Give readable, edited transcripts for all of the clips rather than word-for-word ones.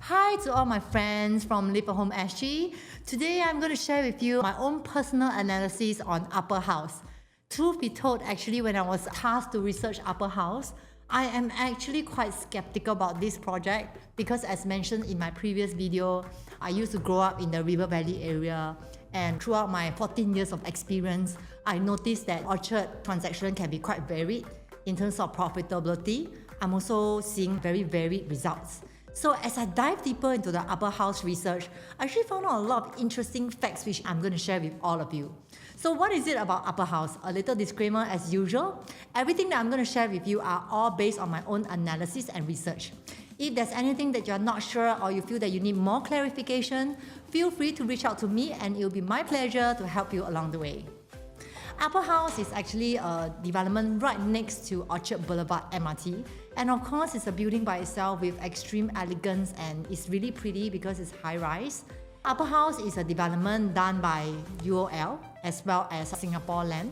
Hi to all my friends from Live at Home SG. Today I'm going to share with you my own personal analysis on Upperhouse. Truth be told, actually when I was tasked to research Upperhouse, I am actually quite skeptical about this project because as mentioned in my previous video, I used to grow up in the River Valley area, and throughout my 14 years of experience, I noticed that Orchard transaction can be quite varied in terms of profitability. I'm also seeing very varied results. So as I dive deeper into the Upperhouse research, I actually found out a lot of interesting facts which I'm going to share with all of you. So what is it about Upperhouse? A little disclaimer as usual. Everything that I'm going to share with you are all based on my own analysis and research. If there's anything that you're not sure or you feel that you need more clarification, feel free to reach out to me and it will be my pleasure to help you along the way. Upperhouse is actually a development right next to Orchard Boulevard MRT, and of course it's a building by itself with extreme elegance and it's really pretty because it's high-rise. Upperhouse is a development done by UOL as well as Singapore Land.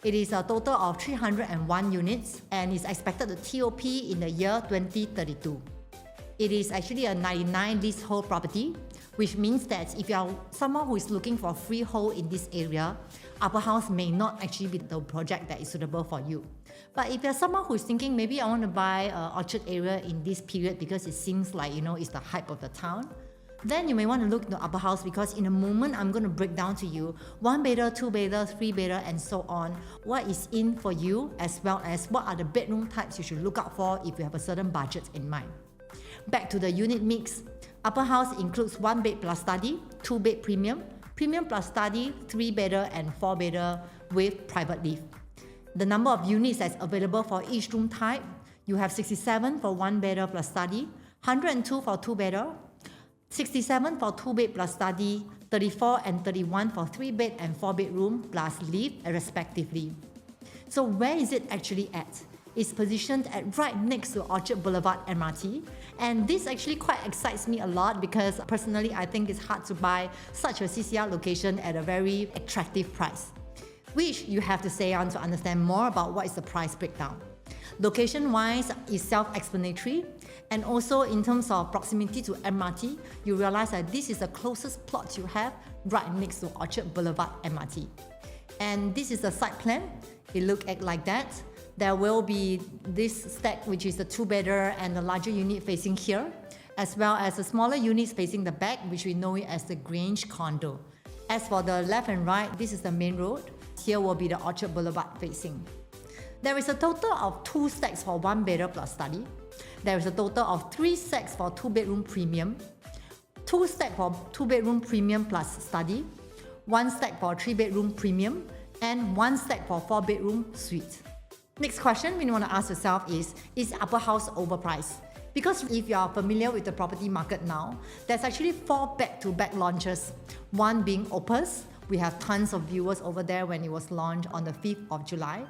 It is a total of 301 units and is expected to TOP in the year 2032. It is actually a 99 leasehold property, which means that if you are someone who is looking for freehold in this area, Upperhouse may not actually be the project that is suitable for you. But if you're someone who is thinking maybe I want to buy Orchard area in this period because it seems like it's the hype of the town, then you may want to look into Upperhouse because in a moment I'm going to break down to you 1-bedder, 2-bedder, 3-bedder and so on, what is in for you as well as what are the bedroom types you should look out for if you have a certain budget in mind. Back to the unit mix, Upperhouse includes 1-bed plus study, 2-bed premium, premium plus study, 3-bedder and 4-bedder with private lift. The number of units that's available for each room type, you have 67 for 1-bedder plus study, 102 for 2-bedder, 67 for 2-bed plus study, 34 and 31 for 3-bed and 4-bedroom plus lift respectively. So where is it actually at? It's positioned at right next to Orchard Boulevard MRT, and this actually quite excites me a lot because personally I think it's hard to buy such a CCR location at a very attractive price, which you have to stay on to understand more about what is the price breakdown. Location-wise is self-explanatory, and also in terms of proximity to MRT, you realize that this is the closest plot you have right next to Orchard Boulevard MRT. And this is the site plan. It looks like that. There will be this stack which is the 2-bedder and the larger unit facing here, as well as the smaller units facing the back, which we know it as the Grange condo. As for the left and right, this is the main road. Here will be the Orchard Boulevard facing. There is a total of 2 stacks for 1-bedder plus study. There is a total of 3 stacks for 2-bedroom premium, 2 stacks for 2-bedroom premium plus study, 1 stack for 3-bedroom premium, and 1 stack for 4-bedroom suite. Next question we want to ask yourself is Upperhouse overpriced? Because if you are familiar with the property market now, there's actually 4 back-to-back launches. One being Opus. We have tons of viewers over there when it was launched on the 5th of July.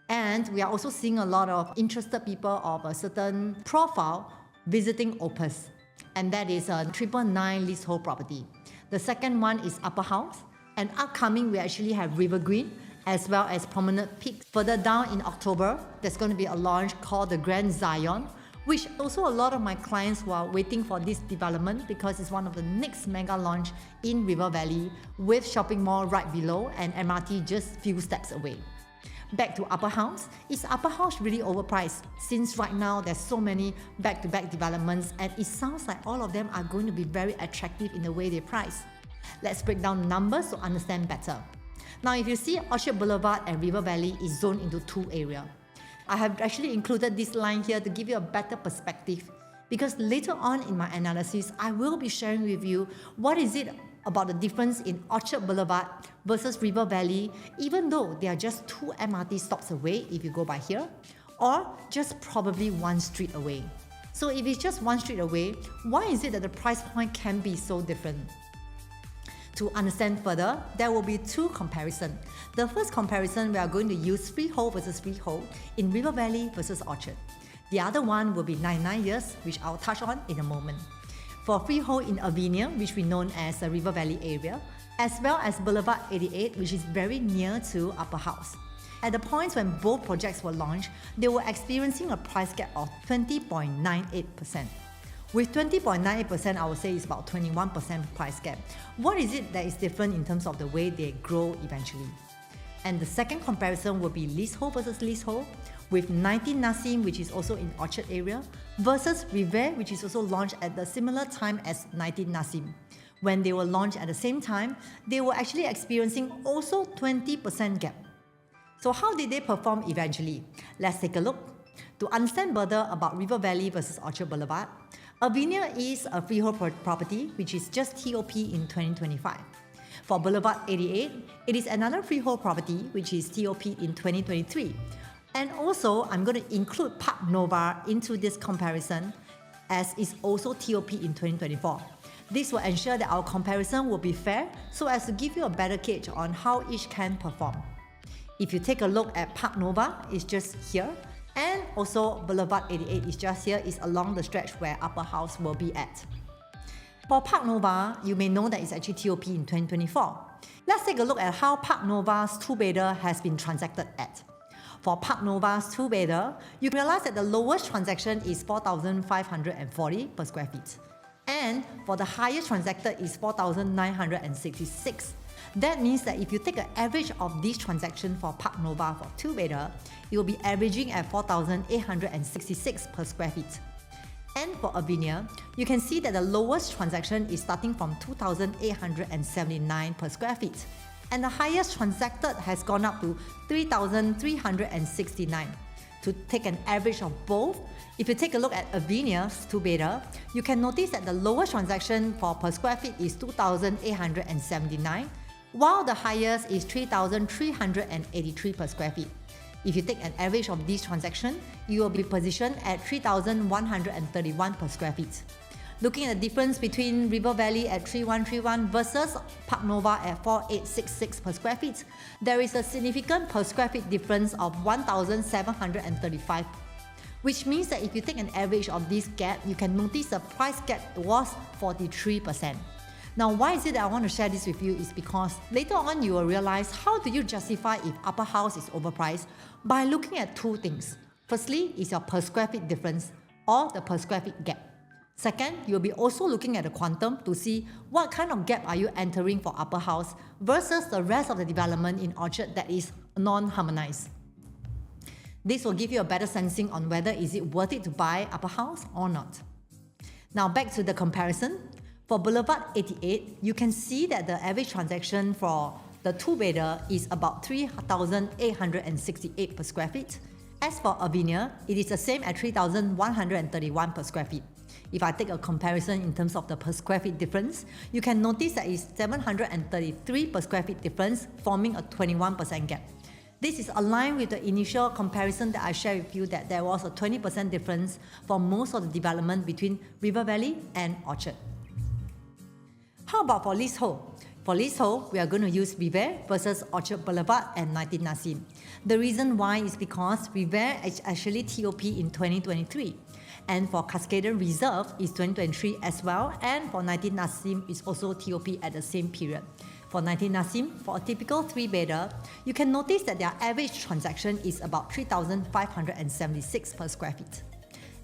And we are also seeing a lot of interested people of a certain profile visiting Opus. And that is a 999 leasehold property. The second one is Upperhouse. And upcoming, we actually have River Green, as well as Promenade Peak. Further down in October, there's going to be a launch called the Grand Zion, which also a lot of my clients who are waiting for this development because it's one of the next mega launch in River Valley with shopping mall right below and MRT just few steps away. Back to Upperhouse, is Upperhouse really overpriced? Since right now there's so many back-to-back developments and it sounds like all of them are going to be very attractive in the way they price. Let's break down the numbers to understand better. Now if you see Orchard Boulevard and River Valley is zoned into 2 areas. I have actually included this line here to give you a better perspective because later on in my analysis, I will be sharing with you what is it about the difference in Orchard Boulevard versus River Valley, even though they are just 2 MRT stops away if you go by here, or just probably 1 street away. So if it's just 1 street away, why is it that the price point can be so different? To understand further, there will be 2 comparisons. The first comparison, we are going to use freehold versus freehold in River Valley versus Orchard. The other one will be 99 years, which I'll touch on in a moment. For freehold in Avinia, which we know as the River Valley area, as well as Boulevard 88, which is very near to Upperhouse. At the points when both projects were launched, they were experiencing a price gap of 20.98%. With 20.98%, I would say it's about 21% price gap. What is it that is different in terms of the way they grow eventually? And the second comparison will be leasehold versus leasehold, with 19 Nassim, which is also in Orchard area, versus Revere, which is also launched at the similar time as 19 Nassim. When they were launched at the same time, they were actually experiencing also 20% gap. So how did they perform eventually? Let's take a look. To understand further about River Valley versus Orchard Boulevard, Avinia is a freehold property which is just TOP in 2025. For Boulevard 88, it is another freehold property which is TOP in 2023. And also, I'm going to include Park Nova into this comparison as it's also TOP in 2024. This will ensure that our comparison will be fair so as to give you a better gauge on how each can perform. If you take a look at Park Nova, it's just here, and also Boulevard 88 is just here, is along the stretch where Upperhouse will be at. For Park Nova, you may know that it's actually TOP in 2024. Let's take a look at how Park Nova's two-bedder has been transacted at. For Park Nova's two-bedder, you realize that the lowest transaction is 4,540 per square feet. And for the highest transacted is 4,966. That means that if you take an average of these transactions for Park Nova for two-bedder, it will be averaging at 4,866 per square feet. And for Avinia, you can see that the lowest transaction is starting from 2,879 per square feet. And the highest transacted has gone up to 3,369. To take an average of both, if you take a look at Avinia's two-bedder, you can notice that the lowest transaction for per square feet is 2,879, while the highest is 3,383 per square feet. If you take an average of these transactions, you will be positioned at 3,131 per square feet. Looking at the difference between River Valley at 3,131 versus Park Nova at 4,866 per square feet, there is a significant per square feet difference of 1,735, which means that if you take an average of this gap, you can notice the price gap was 43%. Now, why is it that I want to share this with you is because later on you will realize how do you justify if Upperhouse is overpriced by looking at two things. Firstly, is your per square feet difference or the per square feet gap. Second, you'll be also looking at the quantum to see what kind of gap are you entering for Upperhouse versus the rest of the development in Orchard that is non-harmonized. This will give you a better sensing on whether is it worth it to buy Upperhouse or not. Now back to the comparison. For Boulevard 88, you can see that the average transaction for the two-bedder is about 3,868 per square feet. As for Avinia, it is the same at 3,131 per square feet. If I take a comparison in terms of the per square feet difference, you can notice that it's 733 per square feet difference, forming a 21% gap. This is aligned with the initial comparison that I shared with you that there was a 20% difference for most of the development between River Valley and Orchard. How about for leasehold? For leasehold, we are going to use Revere versus Orchard Boulevard and 19 Nassim. The reason why is because Revere is actually TOP in 2023. And for Cuscaden Reserve is 2023 as well, and for 19 Nassim is also TOP at the same period. For 19 Nassim, for a typical three-bedder, you can notice that their average transaction is about 3,576 per square feet.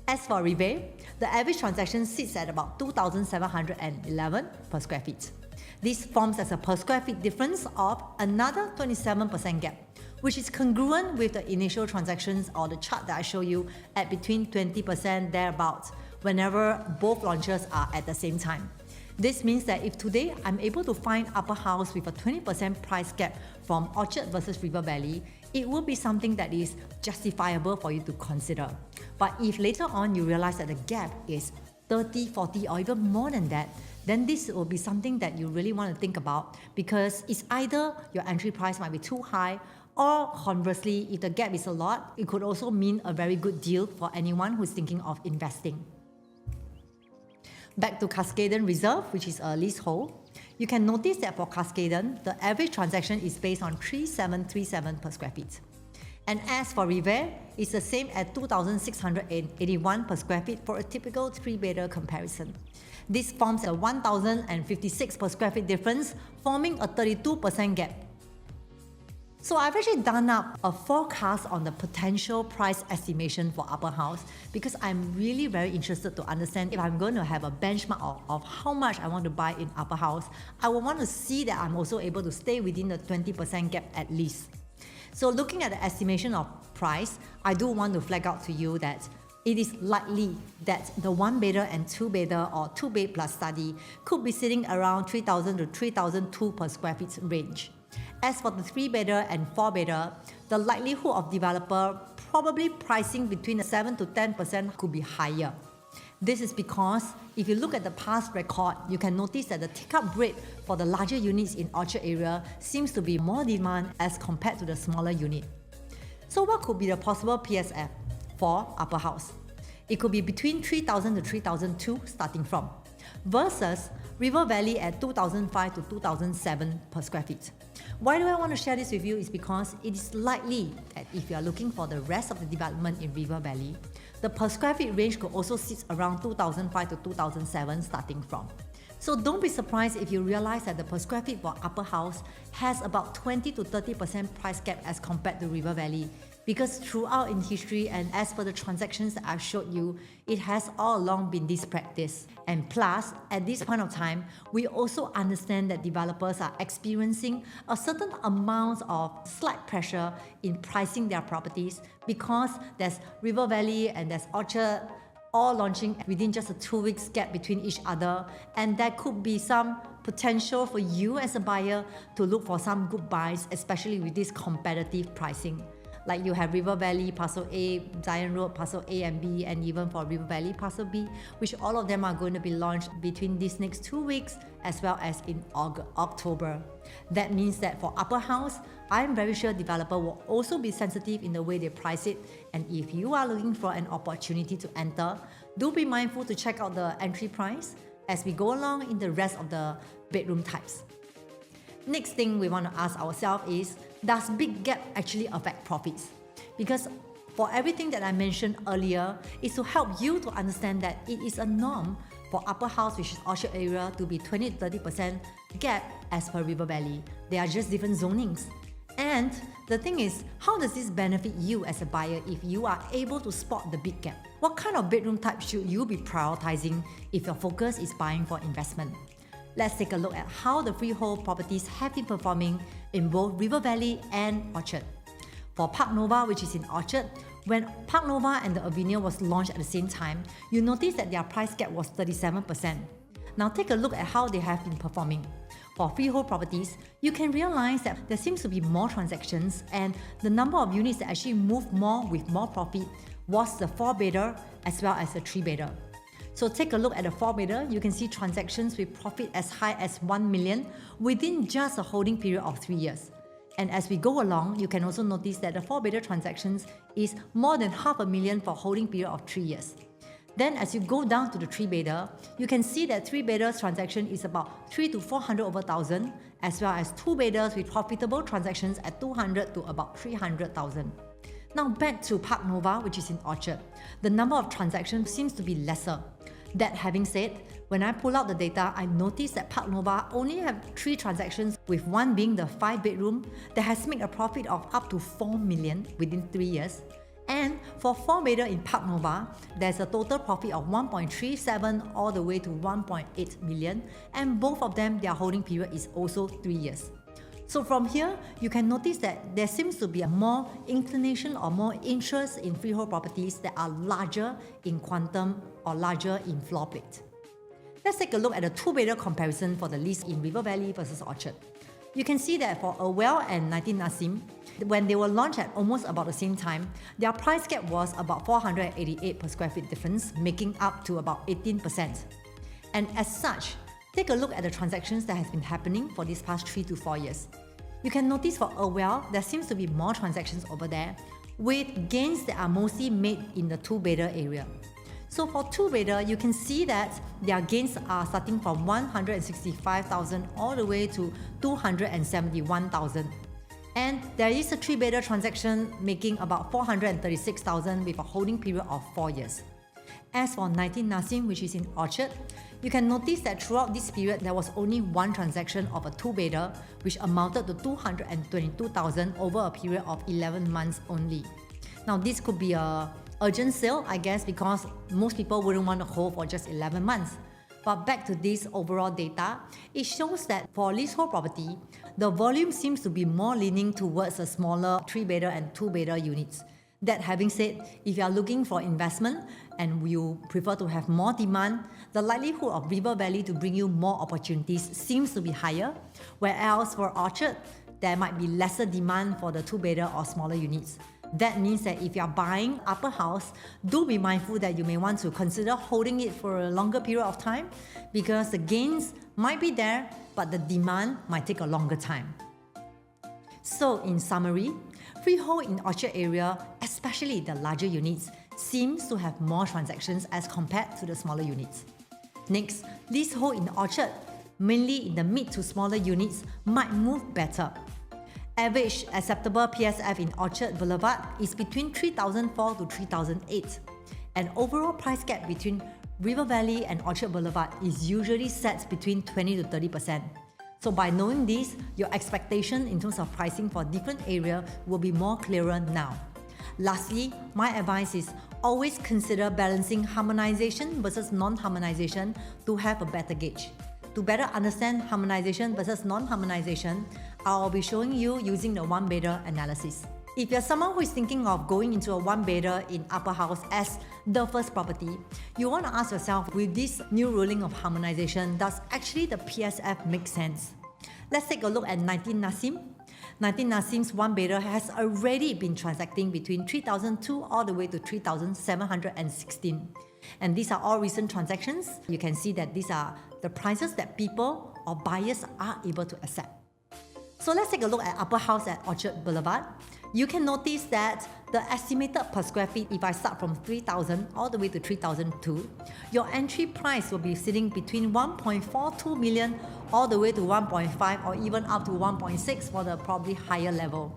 As for Revere, the average transaction sits at about 2,711 per square feet. This forms as a per square feet difference of another 27% gap, which is congruent with the initial transactions or the chart that I show you at between 20% thereabouts whenever both launches are at the same time. This means that if today I'm able to find Upperhouse with a 20% price gap from Orchard versus River Valley, it will be something that is justifiable for you to consider. But if later on you realize that the gap is 30, 40 or even more than that, then this will be something that you really want to think about, because it's either your entry price might be too high, or conversely, if the gap is a lot, it could also mean a very good deal for anyone who's thinking of investing. Back to Cuscaden Reserve, which is a leasehold, you can notice that for Cuscaden, the average transaction is based on 3,737 per square feet. And as for Revere, it's the same at 2,681 per square feet for a typical three-bedder comparison. This forms a 1,056 per square feet difference, forming a 32% gap. So I've actually done up a forecast on the potential price estimation for Upperhouse because I'm really very interested to understand if I'm going to have a benchmark of how much I want to buy in Upperhouse. I will want to see that I'm also able to stay within the 20% gap at least. So looking at the estimation of price, I do want to flag out to you that it is likely that the 1-bedder and 2-bedder or 2-bed plus study could be sitting around 3,000 to 3,002 per square feet range. As for the 3-bedder and 4-bedder, the likelihood of developer probably pricing between 7 to 10% could be higher. This is because if you look at the past record, you can notice that the take-up rate for the larger units in Orchard area seems to be more demand as compared to the smaller unit. So what could be the possible PSF for Upperhouse? It could be between 3,000 to 3,002 starting from, versus River Valley at 2,005 to 2,007 per square feet. Why do I want to share this with you is because it is likely that if you are looking for the rest of the development in River Valley, the per square feet range could also sit around 2,005 to 2,007 starting from. So don't be surprised if you realize that the per square feet for Upperhouse has about 20 to 30% price gap as compared to River Valley, because throughout in history and as per the transactions that I've showed you, it has all along been this practice. And plus, at this point of time, we also understand that developers are experiencing a certain amount of slight pressure in pricing their properties because there's River Valley and there's Orchard all launching within just a 2 weeks gap between each other, and there could be some potential for you as a buyer to look for some good buys, especially with this competitive pricing. Like you have River Valley, Parcel A, Zion Road, Parcel A and B, and even for River Valley, Parcel B, which all of them are going to be launched between these next 2 weeks as well as in October. That means that for Upperhouse, I'm very sure developer will also be sensitive in the way they price it, and if you are looking for an opportunity to enter, do be mindful to check out the entry price as we go along in the rest of the bedroom types. Next thing we want to ask ourselves is, does big gap actually affect profits? Because for everything that I mentioned earlier is to help you to understand that it is a norm for Upperhouse, which is Orchard area, to be 20 to 30% gap as per River Valley. They are just different zonings. And the thing is, how does this benefit you as a buyer if you are able to spot the big gap? What kind of bedroom type should you be prioritizing if your focus is buying for investment? Let's take a look at how the freehold properties have been performing in both River Valley and Orchard. For Park Nova, which is in Orchard, when Park Nova and the Avenue was launched at the same time, you notice that their price gap was 37%. Now take a look at how they have been performing. For freehold properties, you can realize that there seems to be more transactions, and the number of units that actually move more with more profit was the 4-bedder as well as the 3-bedder. So take a look at the 4-bedder, you can see transactions with profit as high as 1 million within just a holding period of 3 years. And as we go along, you can also notice that the 4-bedder transactions is more than $500,000 for holding period of 3 years. Then as you go down to the 3-bedder, you can see that 3-bedder's transaction is about 3 to 400 over 1,000, as well as 2-bedders with profitable transactions at 200 to about 300,000. Now back to Park Nova, which is in Orchard. The number of transactions seems to be lesser. That having said, when I pull out the data, I noticed that Park Nova only have 3 transactions, with one being the 5-bedroom that has made a profit of up to 4 million within 3 years. And for 4-bedder in Park Nova, there's a total profit of 1.37 all the way to 1.8 million, and both of them, their holding period is also 3 years. So from here, you can notice that there seems to be a more inclination or more interest in freehold properties that are larger in quantum or larger in floor plate. Let's take a look at the 2-bedder comparison for the list in River Valley versus Orchard. You can see that for Awell and 19 Nassim, when they were launched at almost about the same time, their price gap was about 488 per square feet difference, making up to about 18%. And as such, take a look at the transactions that has been happening for these past 3 to 4 years. You can notice for Awell, there seems to be more transactions over there, with gains that are mostly made in the 2-bedder area. So for 2-bedder, you can see that their gains are starting from 165,000 all the way to 271,000. And there is a 3-bedder transaction making about 436,000 with a holding period of 4 years. As for 19 Nassim, which is in Orchard, you can notice that throughout this period, there was only one transaction of a two-bedder, which amounted to 222,000 over a period of 11 months only. Now, this could be a urgent sale, I guess, because most people wouldn't want to hold for just 11 months. But back to this overall data, it shows that for leasehold property, the volume seems to be more leaning towards a smaller 3-bedder and 2-bedder units. That having said, if you are looking for investment and you prefer to have more demand, the likelihood of River Valley to bring you more opportunities seems to be higher, whereas for Orchard, there might be lesser demand for the 2-bedder or smaller units. That means that if you are buying Upperhouse, do be mindful that you may want to consider holding it for a longer period of time because the gains might be there, but the demand might take a longer time. So in summary, freehold in Orchard area, especially the larger units, seems to have more transactions as compared to the smaller units. Next, leasehold in Orchard, mainly in the mid to smaller units, might move better. Average acceptable PSF in Orchard Boulevard is between 3,004 to 3,008, and overall price gap between River Valley and Orchard Boulevard is usually set between 20 to 30%. So by knowing this, your expectation in terms of pricing for different areas will be more clearer now. Lastly, my advice is always consider balancing harmonization versus non-harmonization to have a better gauge. To better understand harmonization versus non-harmonization, I'll be showing you using the one-bedder analysis. If you're someone who is thinking of going into a one-bedder in Upperhouse as the first property, you want to ask yourself, with this new ruling of harmonization, does actually the PSF make sense? Let's take a look at 19 Nassim. 19 Nassim's one-bedder has already been transacting between 3,002 all the way to 3,716. And these are all recent transactions. You can see that these are the prices that people or buyers are able to accept. So let's take a look at Upperhouse at Orchard Boulevard. You can notice that the estimated per square feet, if I start from 3,000 all the way to 3,002, your entry price will be sitting between 1.42 million all the way to 1.5 or even up to 1.6 for the probably higher level.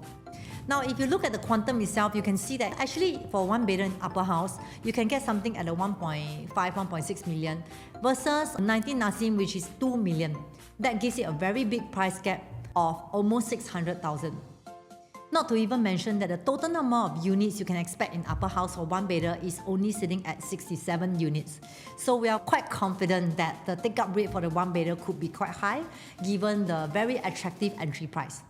Now, if you look at the quantum itself, you can see that actually for one bedder in Upperhouse, you can get something at a 1.5, 1.6 million versus 19 Nassim, which is 2 million. That gives it a very big price gap of almost 600,000. Not to even mention that the total number of units you can expect in Upperhouse for one bedder is only sitting at 67 units. So we are quite confident that the take-up rate for the one bedder could be quite high given the very attractive entry price.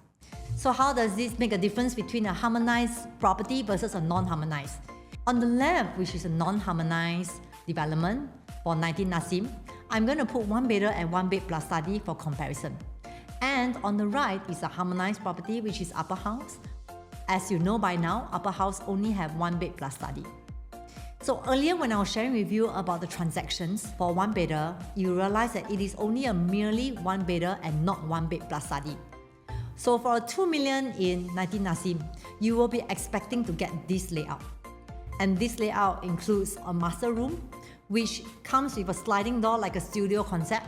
So how does this make a difference between a harmonized property versus a non-harmonized? On the left, which is a non-harmonized development for 19 Nassim, I'm going to put one bedder and one bed plus study for comparison. And on the right is a harmonized property, which is Upperhouse. As you know by now, Upperhouse only have one bed plus study. So earlier when I was sharing with you about the transactions for one bedder, you realize that it is only a merely one bedder and not one bed plus study. So for a 2 million in 19 Nassim, you will be expecting to get this layout. And this layout includes a master room, which comes with a sliding door like a studio concept.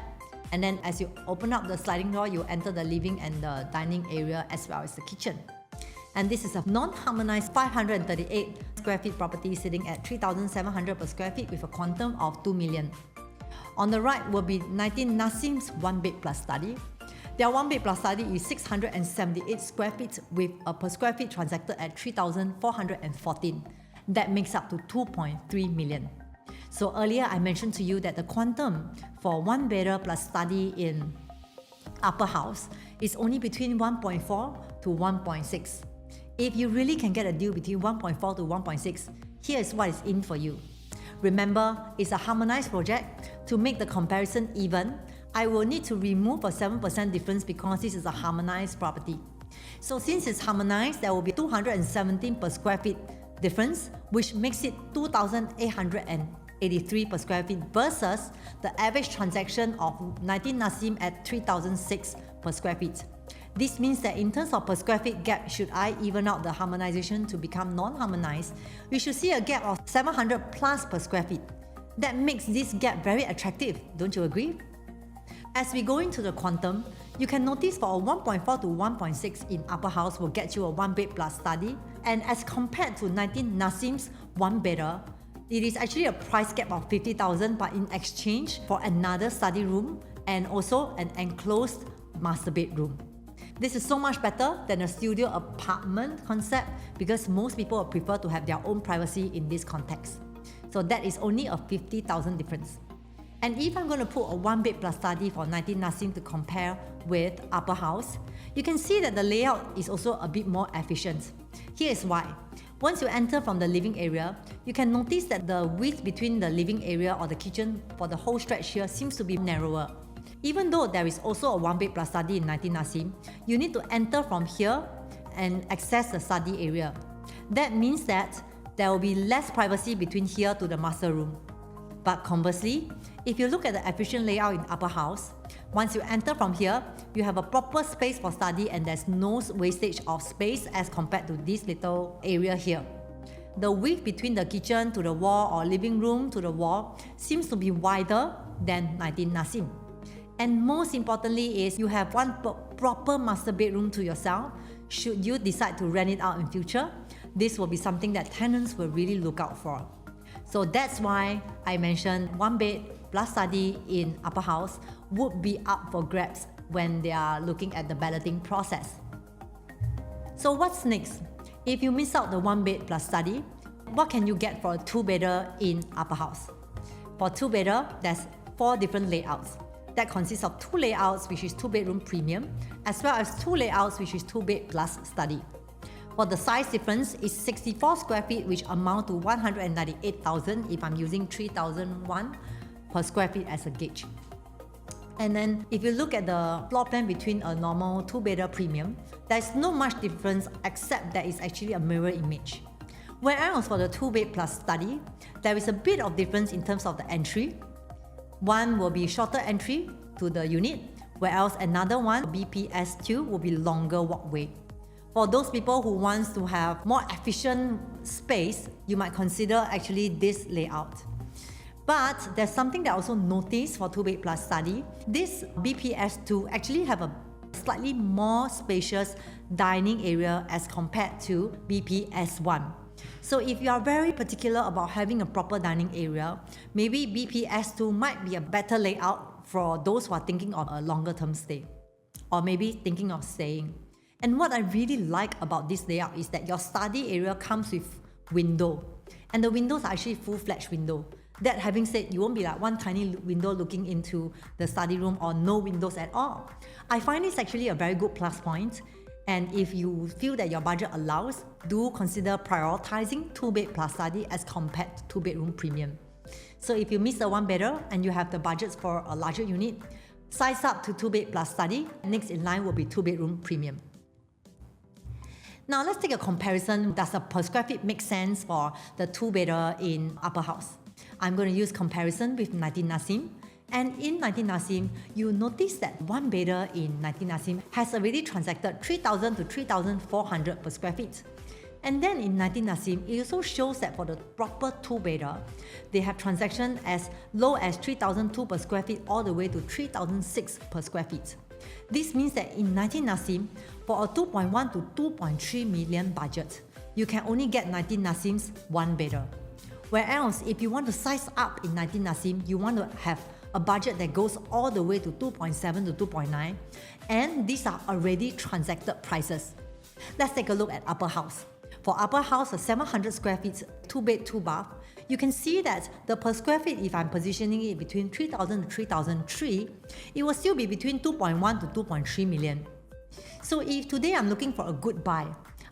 And then as you open up the sliding door, you enter the living and the dining area as well as the kitchen. And this is a non-harmonized 538 square feet property sitting at 3,700 per square feet with a quantum of 2 million. On the right will be 19 Nassim's one bed plus study. Their one bed plus study is 678 square feet with a per square feet transacted at 3,414. That makes up to 2.3 million. So earlier I mentioned to you that the quantum for one bedder plus study in Upperhouse is only between 1.4 to 1.6. If you really can get a deal between 1.4 to 1.6, here is what is in for you. Remember, it's a harmonized project. To make the comparison even, I will need to remove a 7% difference because this is a harmonized property. So since it's harmonized, there will be 217 per square feet difference, which makes it 2,883 per square feet versus the average transaction of 19 Nassim at 3,006 per square feet. This means that in terms of per square feet gap, should I even out the harmonization to become non-harmonized, we should see a gap of 700 plus per square feet. That makes this gap very attractive, don't you agree? As we go into the quantum, you can notice for a 1.4 to 1.6 in Upperhouse will get you a one bed plus study, and as compared to 19 Nassim's one bedder, It is actually a price cap of 50,000, but in exchange for another study room and also an enclosed master bedroom. This is so much better than a studio apartment concept because most people prefer to have their own privacy in this context. So that is only a 50,000 difference. And if I'm going to put a 1-bed plus study for 19 Nassim to compare with Upperhouse, you can see that the layout is also a bit more efficient. Here is why. Once you enter from the living area, you can notice that the width between the living area or the kitchen for the whole stretch here seems to be narrower. Even though there is also a 1-bed plus study in 19 Nassim, you need to enter from here and access the study area. That means that there will be less privacy between here to the master room. But conversely, if you look at the efficient layout in Upperhouse, once you enter from here, you have a proper space for study and there's no wastage of space as compared to this little area here. The width between the kitchen to the wall or living room to the wall seems to be wider than 19 Nassim. And most importantly is you have one proper master bedroom to yourself. Should you decide to rent it out in future, this will be something that tenants will really look out for. So that's why I mentioned 1-bed plus study in Upperhouse would be up for grabs when they are looking at the balloting process. So what's next? If you miss out the 1-bed plus study, what can you get for a 2-bedder in Upperhouse? For 2-bedder, there's 4 different layouts. That consists of 2 layouts, which is 2-bedroom premium, as well as 2 layouts, which is 2-bed plus study. For the size difference is 64 square feet, which amount to 198,000 if I'm using 3,001 per square feet as a gauge. And then if you look at the floor plan between a normal 2-bedder premium, there's no much difference except that it's actually a mirror image. Whereas for the 2-bed plus study, there is a bit of difference in terms of the entry. One will be shorter entry to the unit, whereas another one, BPS2, will be longer walkway. For those people who want to have more efficient space, you might consider actually this layout. But there's something that I also noticed for 2-bed plus study. This BPS2 actually have a slightly more spacious dining area as compared to BPS1. So if you are very particular about having a proper dining area, maybe BPS2 might be a better layout for those who are thinking of a longer term stay or maybe thinking of staying. And what I really like about this layout is that your study area comes with window. And the windows are actually full-fledged window. That having said, you won't be like one tiny window looking into the study room or no windows at all. I find this actually a very good plus point. And if you feel that your budget allows, do consider prioritizing 2-bed plus study as compared to 2-bedroom premium. So if you miss the 1-bedder and you have the budgets for a larger unit, size up to 2-bed plus study. Next in line will be 2-bedroom premium. Now let's take a comparison. Does a per square feet make sense for the 2-bedder in Upperhouse? I'm going to use comparison with 19 Nassim. And in 19 Nassim, you notice that 1-bedder in 19 Nassim has already transacted 3,000 to 3,400 per square feet. And then in 19 Nassim, it also shows that for the proper 2-bedder, they have transaction as low as 3,002 per square feet all the way to 3,006 per square feet. This means that in 19 Nassim, for a 2.1 to 2.3 million budget, you can only get 19 Nassim's 1-bedder. Whereas if you want to size up in 19 Nassim, you want to have a budget that goes all the way to 2.7 to 2.9, and these are already transacted prices. Let's take a look at Upperhouse. For Upperhouse, a 700 square feet, 2-bed, 2-bath, you can see that the per square feet, if I'm positioning it between 3,000 to 3,003, it will still be between 2.1 to 2.3 million. So if today I'm looking for a good buy,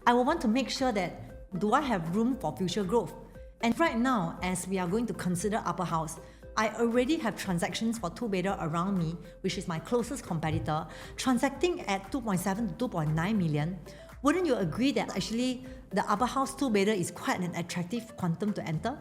I will want to make sure that do I have room for future growth? And right now, as we are going to consider Upperhouse, I already have transactions for 2-bedder around me, which is my closest competitor, transacting at 2.7 to 2.9 million. Wouldn't you agree that actually the Upperhouse 2-bedder is quite an attractive quantum to enter?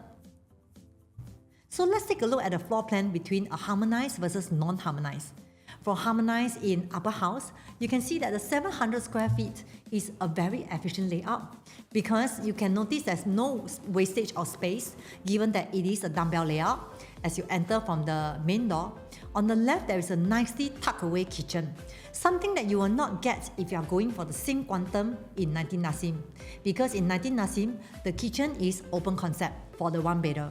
So let's take a look at the floor plan between a harmonized versus non-harmonized. For harmonized in Upperhouse, you can see that the 700 square feet is a very efficient layout because you can notice there's no wastage of space given that it is a dumbbell layout. As you enter from the main door, on the left there is a nicely tucked away kitchen, something that you will not get if you are going for the same quantum in 19 Nassim, because in 19 Nassim, the kitchen is open concept for the 1-bedder.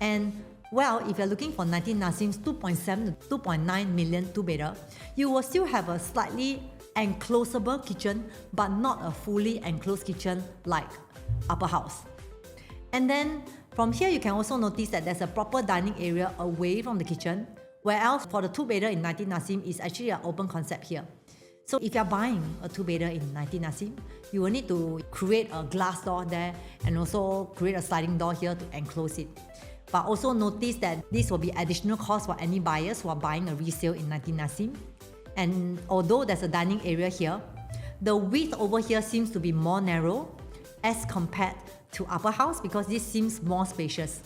And well, if you're looking for 19 Nassim's 2.7 to 2.9 million two-bedder, you will still have a slightly enclosable kitchen, but not a fully enclosed kitchen like Upperhouse. And then from here, you can also notice that there's a proper dining area away from the kitchen, whereas for the two-bedder in 19 Nassim is actually an open concept here. So if you're buying a two-bedder in 19 Nassim, you will need to create a glass door there and also create a sliding door here to enclose it. But also notice that this will be additional cost for any buyers who are buying a resale in 19 Nassim. And although there's a dining area here, the width over here seems to be more narrow as compared to Upperhouse because this seems more spacious.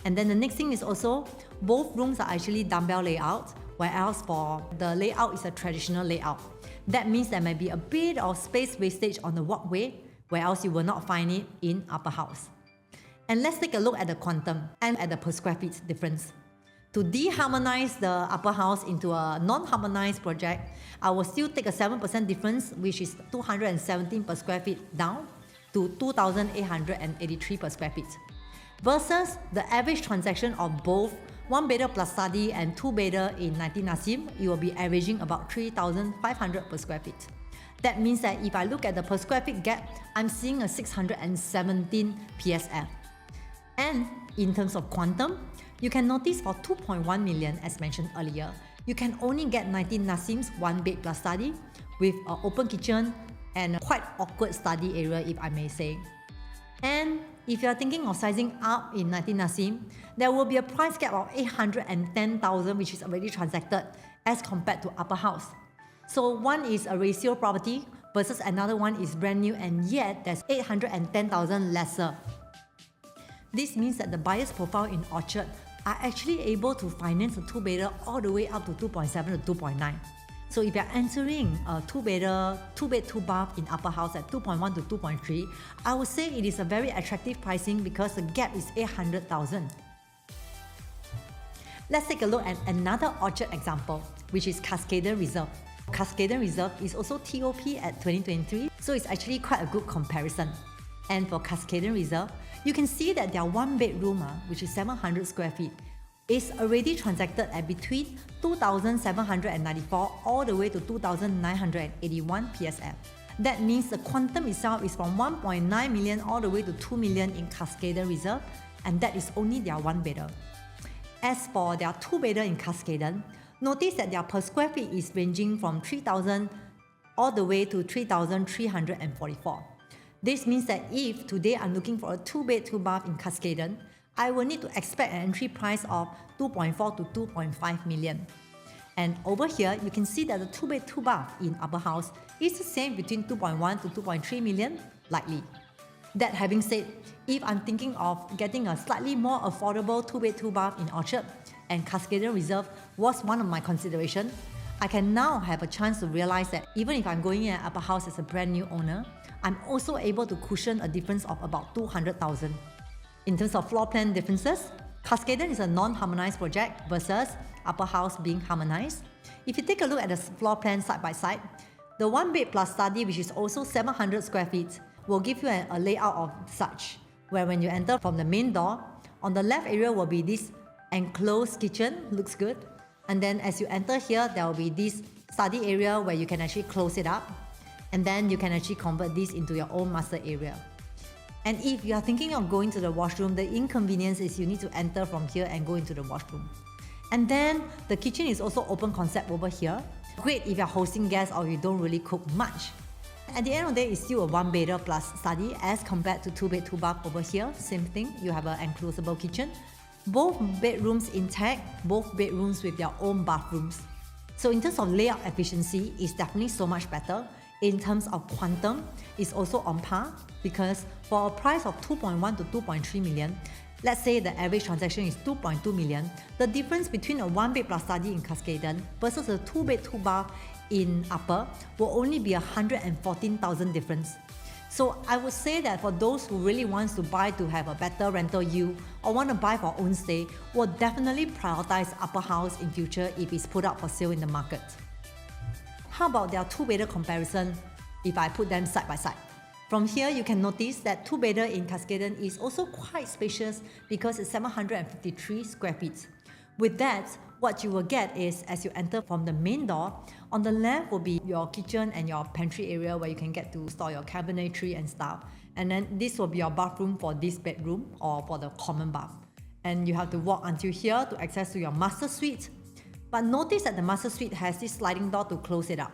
And then the next thing is also, both rooms are actually dumbbell layout, whereas for the layout is a traditional layout. That means there may be a bit of space wastage on the walkway, whereas you will not find it in Upperhouse. And let's take a look at the quantum and at the per square feet difference. To deharmonize the Upperhouse into a non-harmonized project, I will still take a 7% difference, which is 217 per square feet down to 2,883 per square feet. Versus the average transaction of both one-bedder plus study and two-bedder in 19 Nassim, you will be averaging about 3,500 per square feet. That means that if I look at the per square feet gap, I'm seeing a 617 PSF. And in terms of quantum, you can notice for 2.1 million, as mentioned earlier, you can only get 19 Nassim's one bed plus study with an open kitchen and a quite awkward study area, if I may say. And if you are thinking of sizing up in 19 Nassim, there will be a price gap of 810,000, which is already transacted as compared to Upperhouse. So one is a resale property versus another one is brand new, and yet there's 810,000 lesser. This means that the buyer's profile in Orchard are actually able to finance a two-bedder all the way up to 2.7 to 2.9. So if you're entering a two-bedder, two-bed, two-bath in Upperhouse at 2.1 to 2.3, I would say it is a very attractive pricing because the gap is 800,000. Let's take a look at another Orchard example, which is Cuscaden Reserve. Cuscaden Reserve is also TOP at 2023, so it's actually quite a good comparison. And for Cuscaden Reserve, you can see that their one-bedroom, which is 700 square feet, is already transacted at between 2,794 all the way to 2,981 PSF. That means the quantum itself is from 1.9 million all the way to 2 million in Cuscaden Reserve, and that is only their one-bedder. As for their two-bedder in Cuscaden, notice that their per square feet is ranging from 3,000 all the way to 3,344. This means that if today I'm looking for a two-bed, two-bath in Cuscaden, I will need to expect an entry price of 2.4 to 2.5 million. And over here, you can see that the two-bed, two-bath in Upperhouse is the same between 2.1 to 2.3 million, likely. That having said, if I'm thinking of getting a slightly more affordable two-bed, two-bath in Orchard, and Cuscaden Reserve was one of my considerations, I can now have a chance to realize that even if I'm going in at Upperhouse as a brand new owner, I'm also able to cushion a difference of about 200,000. In terms of floor plan differences, Cuscaden is a non-harmonized project versus Upperhouse being harmonized. If you take a look at the floor plan side by side, the one bed plus study, which is also 700 square feet, will give you a layout of such, where when you enter from the main door, on the left area will be this enclosed kitchen, looks good. And then as you enter here, there will be this study area where you can actually close it up. And then you can actually convert this into your own master area. And if you are thinking of going to the washroom, the inconvenience is you need to enter from here and go into the washroom. And then the kitchen is also open concept over here. Great if you're hosting guests or you don't really cook much. At the end of the day, it's still a one-bedder plus study as compared to two-bed, two-bath over here. Same thing, you have an enclosable kitchen. Both bedrooms intact, both bedrooms with their own bathrooms. So in terms of layout efficiency, it's definitely so much better. In terms of quantum, it's also on par because for a price of 2.1 to 2.3 million, let's say the average transaction is 2.2 million, the difference between a one-bed plus study in Cuscaden versus a two-bed, two-bath in Upper will only be 114,000 difference. So I would say that for those who really wants to buy to have a better rental yield or want to buy for own stay, will definitely prioritize Upperhouse in future if it's put up for sale in the market. How about their two-bedder comparison if I put them side by side? From here, you can notice that two-bedder in Cuscaden is also quite spacious because it's 753 square feet. With that, what you will get is, as you enter from the main door, on the left will be your kitchen and your pantry area where you can get to store your cabinetry and stuff. And then this will be your bathroom for this bedroom or for the common bath. And you have to walk until here to access to your master suite. But notice that the master suite has this sliding door to close it up.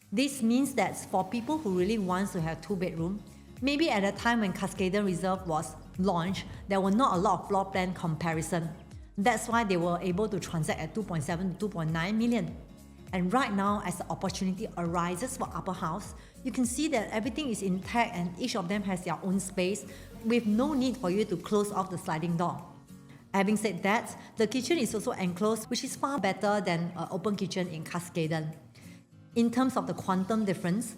This means that for people who really want to have two bedroom, maybe at a time when Cuscaden Reserve was launched, there were not a lot of floor plan comparison. That's why they were able to transact at 2.7 to 2.9 million. And right now, as the opportunity arises for Upperhouse, you can see that everything is intact and each of them has their own space with no need for you to close off the sliding door. Having said that, the kitchen is also enclosed, which is far better than an open kitchen in Cuscaden. In terms of the quantum difference,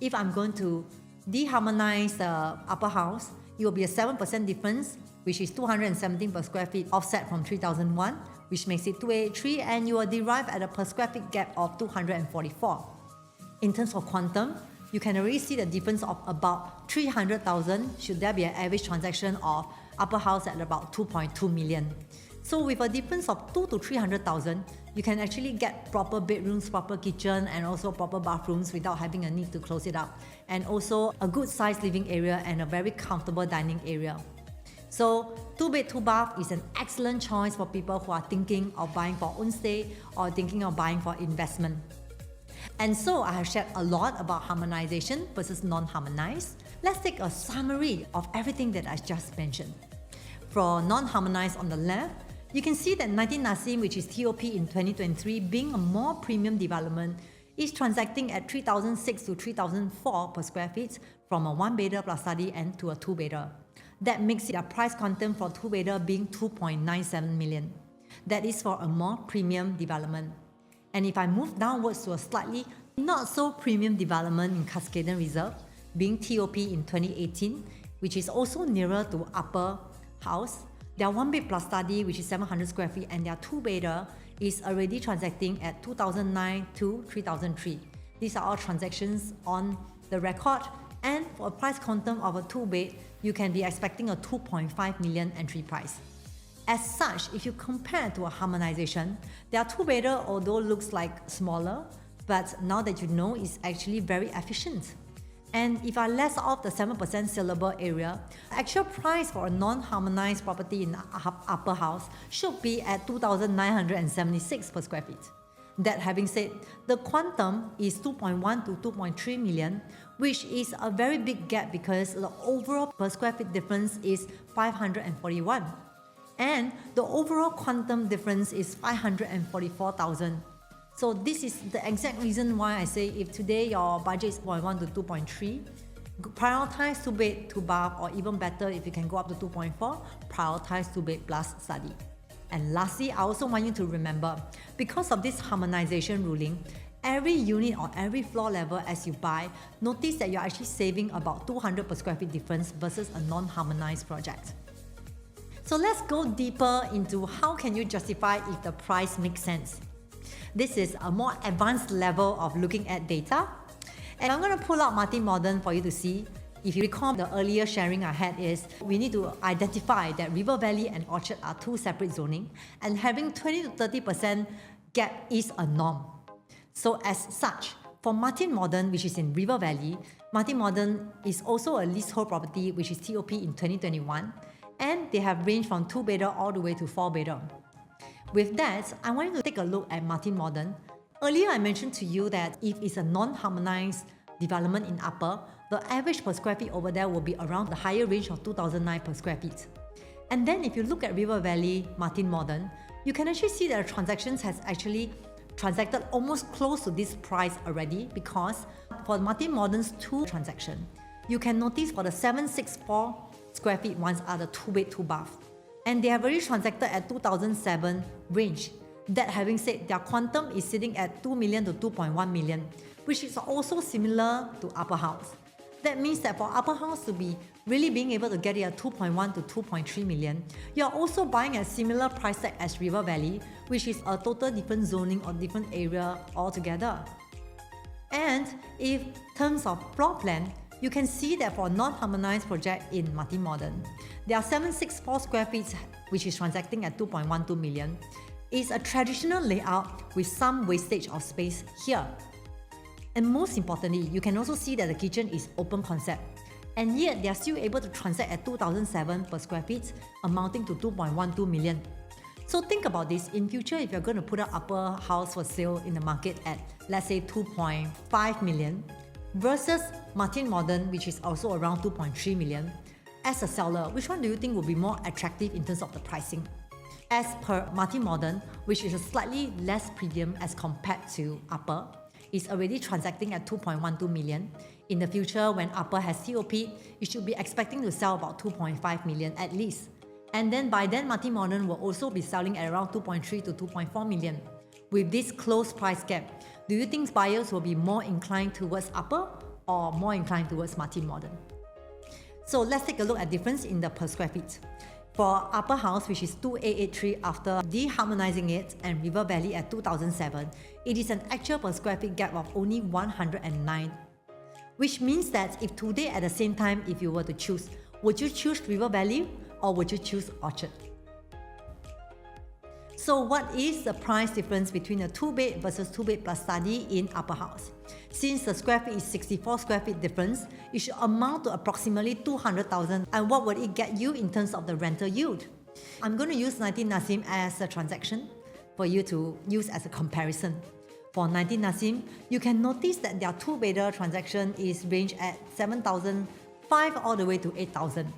if I'm going to deharmonize the Upperhouse, it will be a 7% difference, which is 217 per square feet offset from 3001, which makes it 283, and you will derive at a per square feet gap of 244. In terms of quantum, you can already see the difference of about 300,000 should there be an average transaction of Upperhouse at about 2.2 million. So with a difference of 2 to 300,000, you can actually get proper bedrooms, proper kitchen, and also proper bathrooms without having a need to close it up. And also a good sized living area and a very comfortable dining area. So 2-bed, 2-bath is an excellent choice for people who are thinking of buying for own stay or thinking of buying for investment. And so I have shared a lot about harmonization versus non-harmonized. Let's take a summary of everything that I just mentioned. For non-harmonized on the left, you can see that 19 Nassim, which is TOP in 2023, being a more premium development, is transacting at 3,006 to 3,004 per square feet from a 1-bedder plus study and to a 2-bedder. That makes it a price quantum for 2-bedder being 2.97 million. That is for a more premium development. And if I move downwards to a slightly not so premium development in Cuscaden Reserve, being TOP in 2018, which is also nearer to Upperhouse, their 1-bed plus study, which is 700 square feet, and their 2-bedder is already transacting at 2009 to 3003. These are all transactions on the record, and for a price quantum of a 2-bed, you can be expecting a 2.5 million entry price. As such, if you compare to a harmonization, their 2-bedder, although looks like smaller, but now that you know, is actually very efficient. And if I less off the 7% saleable area, the actual price for a non-harmonized property in Upperhouse should be at 2,976 per square feet. That having said, the quantum is 2.1 to 2.3 million, which is a very big gap because the overall per square feet difference is 541. And the overall quantum difference is 544,000. So this is the exact reason why I say if today your budget is 0.1 to 2.3, prioritize 2-bed, 2-bath, or even better if you can go up to 2.4, prioritize 2-bed plus study. And lastly, I also want you to remember, because of this harmonization ruling, every unit or every floor level as you buy, notice that you're actually saving about 200 per square feet difference versus a non-harmonized project. So let's go deeper into how can you justify if the price makes sense. This is a more advanced level of looking at data. And I'm going to pull out Multi-Modern for you to see. If you recall the earlier sharing I had is, we need to identify that River Valley and Orchard are two separate zoning, and having 20 to 30% gap is a norm. So as such, for Multi-Modern, which is in River Valley, Multi-Modern is also a leasehold property which is TOP in 2021, and they have ranged from 2-bedder all the way to 4-bedder. With that, I want you to take a look at Multi-Modern. Earlier I mentioned to you that if it's a non-harmonized development in Upper, the average per square feet over there will be around the higher range of 2009 per square feet. And then if you look at River Valley Multi-Modern, you can actually see that the transactions has actually transacted almost close to this price already, because for Multi-Modern's 2 transaction, you can notice for the 764 square feet ones are the 2-bed, 2-bath. And they have already transacted at 2007 range. That having said, their quantum is sitting at 2 million to 2.1 million, which is also similar to Upperhouse. That means that for Upperhouse to be really being able to get it at 2.1 to 2.3 million, you're also buying a similar price tag as River Valley, which is a total different zoning or different area altogether. And if terms of floor plan, you can see that for a non-harmonized project in Martin Modern, there are 764 square feet which is transacting at 2.12 million. It's a traditional layout with some wastage of space here. And most importantly, you can also see that the kitchen is open concept, and yet they are still able to transact at 2,007 per square feet, amounting to 2.12 million. So think about this, in future if you're going to put up Upperhouse for sale in the market at let's say 2.5 million versus Martin Modern, which is also around 2.3 million, as a seller, which one do you think will be more attractive in terms of the pricing? As per Martin Modern, which is a slightly less premium as compared to Upper, is already transacting at 2.12 million. In the future, when Upper has COP, it should be expecting to sell about 2.5 million at least. And then by then, Martin Modern will also be selling at around 2.3 to 2.4 million. With this close price gap, do you think buyers will be more inclined towards Upper or more inclined towards Martin Modern? So let's take a look at difference in the per square feet. For Upperhouse, which is 2883 after deharmonizing it, and River Valley at 2007, it is an actual per square feet gap of only 109. Which means that if today at the same time, if you were to choose, would you choose River Valley or would you choose Orchard? So what is the price difference between a 2-bed versus 2-bed plus study in Upperhouse? Since the square feet is 64 square feet difference, it should amount to approximately 200,000. And what would it get you in terms of the rental yield? I'm going to use 19 Nassim as a transaction for you to use as a comparison. For 19 Nassim, you can notice that their 2-bedder transaction is ranged at 7,005 all the way to 8,000.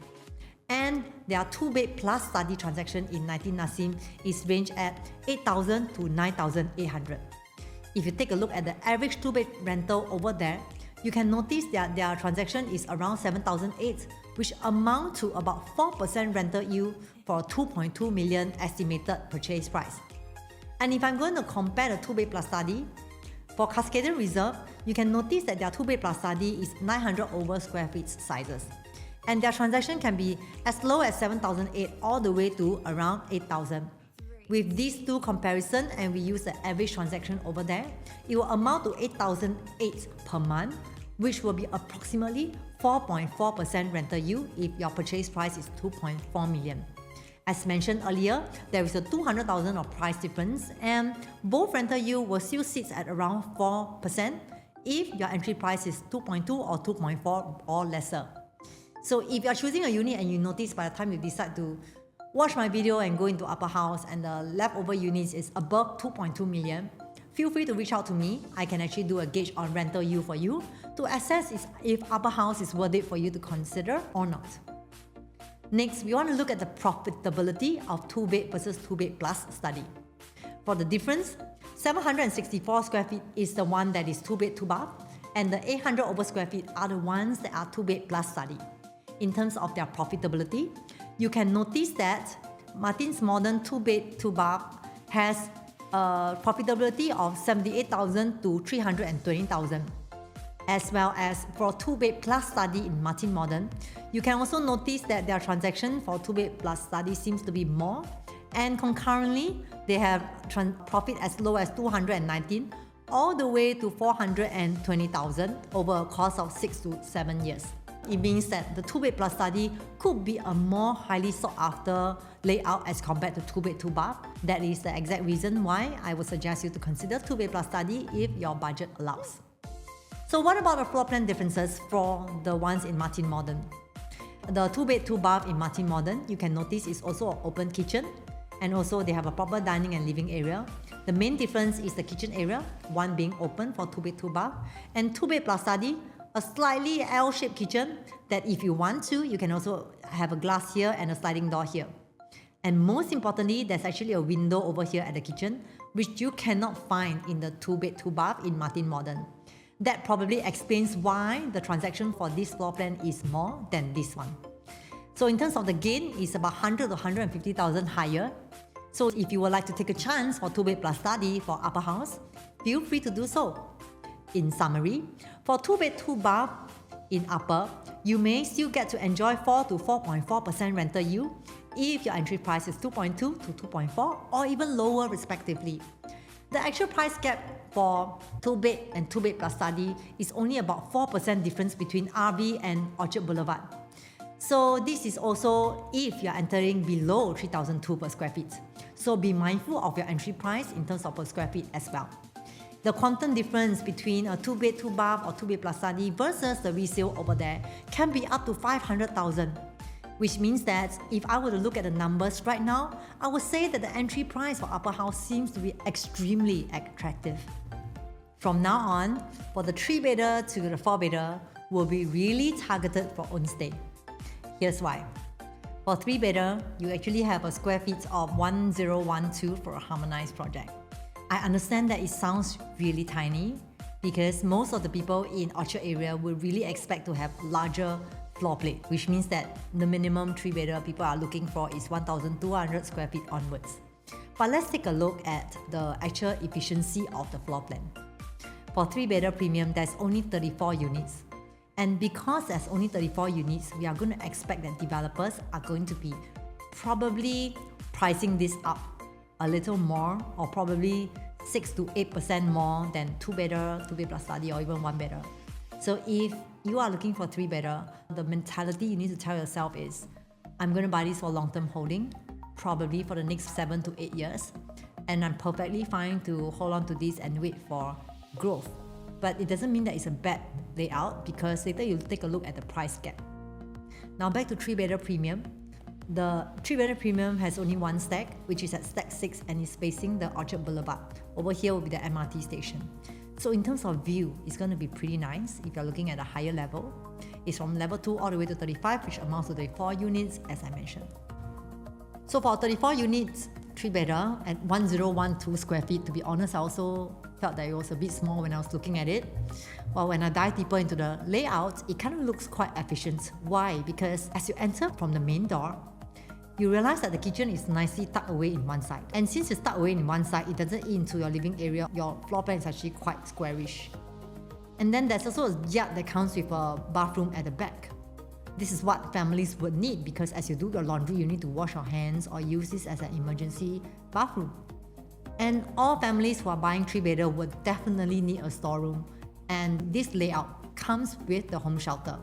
And their 2-bed plus study transaction in 19 Nassim is ranged at 8,000 to 9,800. If you take a look at the average 2-bed rental over there, you can notice that their transaction is around 7,008, which amount to about 4% rental yield for a 2.2 million estimated purchase price. And if I'm going to compare the 2-bed plus study, for Cuscaden Reserve, you can notice that their 2-bed plus study is 900 over square feet sizes. And their transaction can be as low as 7,008 all the way to around 8,000. With these two comparison and we use the average transaction over there, it will amount to 8,008 per month, which will be approximately 4.4% rental yield if your purchase price is 2.4 million. As mentioned earlier, there is a 200,000 of price difference, and both rental yield will still sit at around 4% if your entry price is 2.2 or 2.4 or lesser. So if you are choosing a unit and you notice by the time you decide to watch my video and go into Upperhouse and the leftover units is above 2.2 million, feel free to reach out to me. I can actually do a gauge on rental yield for you to assess if Upperhouse is worth it for you to consider or not. Next, we want to look at the profitability of 2-bed versus 2-bed plus study. For the difference, 764 square feet is the one that is 2-bed 2-bath, and the 800 over square feet are the ones that are 2-bed plus study. In terms of their profitability, you can notice that Martin's Modern 2-bed 2-bath has a profitability of 78,000 to 320,000. As well as for 2-bed plus study in Martin Modern, you can also notice that their transaction for 2-bed plus study seems to be more, and concurrently they have profit as low as 219 all the way to 420,000 over a course of 6 to 7 years. It means that the 2-bed plus study could be a more highly sought after layout as compared to 2-bed 2-bath. That is the exact reason why I would suggest you to consider 2-bed plus study if your budget allows. So what about the floor plan differences for the ones in Martin Modern? The 2-bed 2-bath in Martin Modern, you can notice is also an open kitchen, and also they have a proper dining and living area. The main difference is the kitchen area, one being open for 2-bed 2-bath, and 2-bed plus study, a slightly L-shaped kitchen that if you want to, you can also have a glass here and a sliding door here. And most importantly, there's actually a window over here at the kitchen, which you cannot find in the 2-bed 2-bath in Martin Modern. That probably explains why the transaction for this floor plan is more than this one. So in terms of the gain, it's about 100 to 150,000 higher. So if you would like to take a chance for 2-bed plus study for Upperhouse, feel free to do so. In summary, for 2-bed 2-bath in Upper, you may still get to enjoy 4 to 4.4% rental yield if your entry price is 2.2 to 2.4 or even lower respectively. The actual price gap for 2-bed and 2-bed plus study is only about 4% difference between RV and Orchard Boulevard. So this is also if you're entering below 3,002 per square feet. So be mindful of your entry price in terms of per square feet as well. The quantum difference between a 2-bed, 2-bath or 2-bed plus study versus the resale over there can be up to 500,000. Which means that if I were to look at the numbers right now, I would say that the entry price for Upperhouse seems to be extremely attractive. From now on, for the 3-bedder to the 4-bedder will be really targeted for own stay. Here's why. For 3-bedder, you actually have a square feet of 1012 for a harmonized project. I understand that it sounds really tiny because most of the people in Orchard area will really expect to have larger floor plate, which means that the minimum 3-bedder people are looking for is 1,200 square feet onwards. But let's take a look at the actual efficiency of the floor plan. For 3-bedder premium, there's only 34 units. And because there's only 34 units, we are going to expect that developers are going to be probably pricing this up a little more, or probably 6 to 8% more than 2-bedder, 2-bed plus study, or even 1-bedder. So if you are looking for 3-bedder, the mentality you need to tell yourself is, I'm going to buy this for long-term holding, probably for the next 7 to 8 years, and I'm perfectly fine to hold on to this and wait for growth. But it doesn't mean that it's a bad layout, because later you'll take a look at the price gap. Now back to 3-bedder premium. The 3-bedder premium has only one stack, which is at stack 6 and is facing the Orchard Boulevard. Over here will be the MRT station. So in terms of view, it's going to be pretty nice if you're looking at a higher level. It's from level 2 all the way to 35, which amounts to 34 units as I mentioned. So for 34 units, 3-bedder at 1012 square feet, to be honest, I also felt that it was a bit small when I was looking at it. Well, when I dive deeper into the layout, it kind of looks quite efficient. Why? Because as you enter from the main door, you realize that the kitchen is nicely tucked away in one side. And since it's tucked away in one side, it doesn't eat into your living area. Your floor plan is actually quite squarish. And then there's also a yard that comes with a bathroom at the back. This is what families would need, because as you do your laundry, you need to wash your hands or use this as an emergency bathroom. And all families who are buying 3-bedder would definitely need a storeroom. And this layout comes with the home shelter.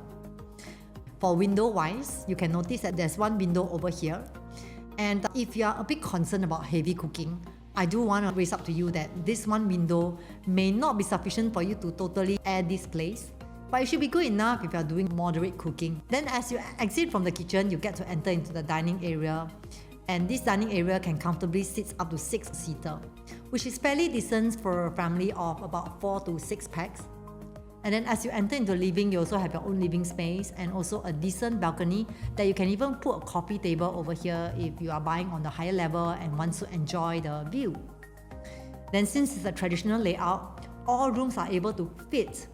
For window-wise, you can notice that there's one window over here. And if you are a bit concerned about heavy cooking, I do want to raise up to you that this one window may not be sufficient for you to totally air this place, but it should be good enough if you are doing moderate cooking. Then as you exit from the kitchen, you get to enter into the dining area. And this dining area can comfortably sit up to 6-seater, which is fairly decent for a family of about 4 to 6 packs. And then as you enter into living, you also have your own living space and also a decent balcony that you can even put a coffee table over here if you are buying on the higher level and want to enjoy the view. Then since it's a traditional layout, all rooms are able to fit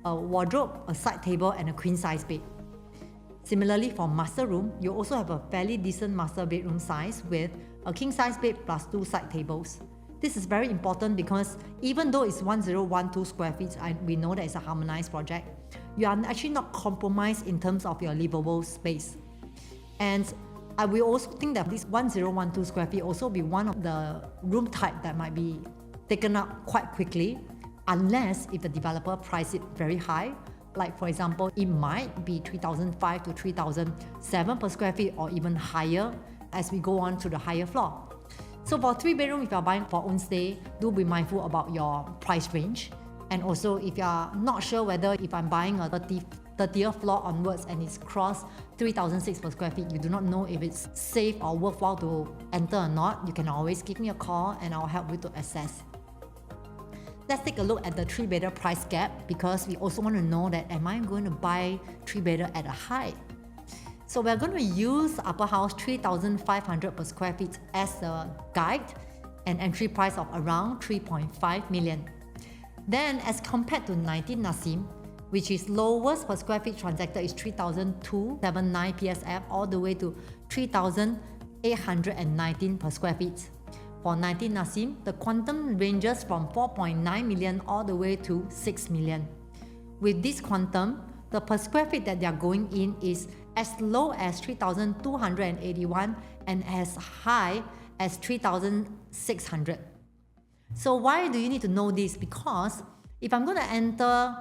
a wardrobe, a side table and a queen size bed. Similarly for master room, you also have a fairly decent master bedroom size with a king size bed plus 2 side tables. This is very important because even though it's 1012 square feet, we know that it's a harmonized project, you are actually not compromised in terms of your livable space. And I will also think that this 1012 square feet also be one of the room type that might be taken up quite quickly, unless if the developer price it very high. Like for example, it might be 3,500 to 3,700 per square feet or even higher as we go on to the higher floor. So for 3-bedroom, if you're buying for own stay, do be mindful about your price range. And also if you're not sure whether if I'm buying a 30th floor onwards and it's crossed 3,600 per square feet, you do not know if it's safe or worthwhile to enter or not, you can always give me a call and I'll help you to assess. Let's take a look at the 3-bedder price gap, because we also want to know that am I going to buy 3-bedder at a high? So we're going to use Upperhouse 3,500 per square feet as the guide, an entry price of around 3.5 million. Then as compared to 19 Nassim, which is lowest per square feet transacted is 3,279 PSF all the way to 3,819 per square feet. For 19 Nassim, the quantum ranges from 4.9 million all the way to 6 million. With this quantum, the per square feet that they are going in is as low as 3,281 and as high as 3,600. So why do you need to know this? Because if I'm going to enter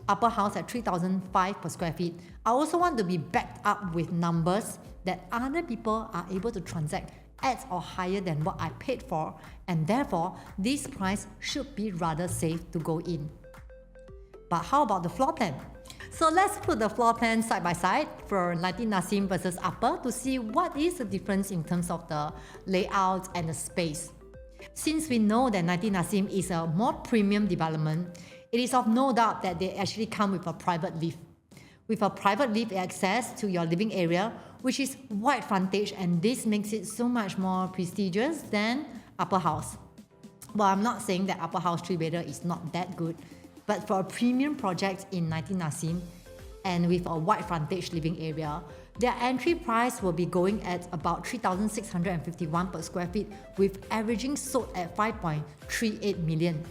Upperhouse at 3,005 per square feet, I also want to be backed up with numbers that other people are able to transact at or higher than what I paid for, and therefore this price should be rather safe to go in. But how about the floor plan? So let's put the floor plan side by side for 19 Nassim versus Upper to see what is the difference in terms of the layout and the space. Since we know that 19 Nassim is a more premium development, it is of no doubt that they actually come with a private lift. With a private lift access to your living area, which is wide frontage, and this makes it so much more prestigious than Upperhouse. Well, I'm not saying that Upperhouse 3-bedder is not that good, but for a premium project in 19 Nassim and with a wide frontage living area, their entry price will be going at about 3,651 per square feet, with averaging sold at 5.38 million.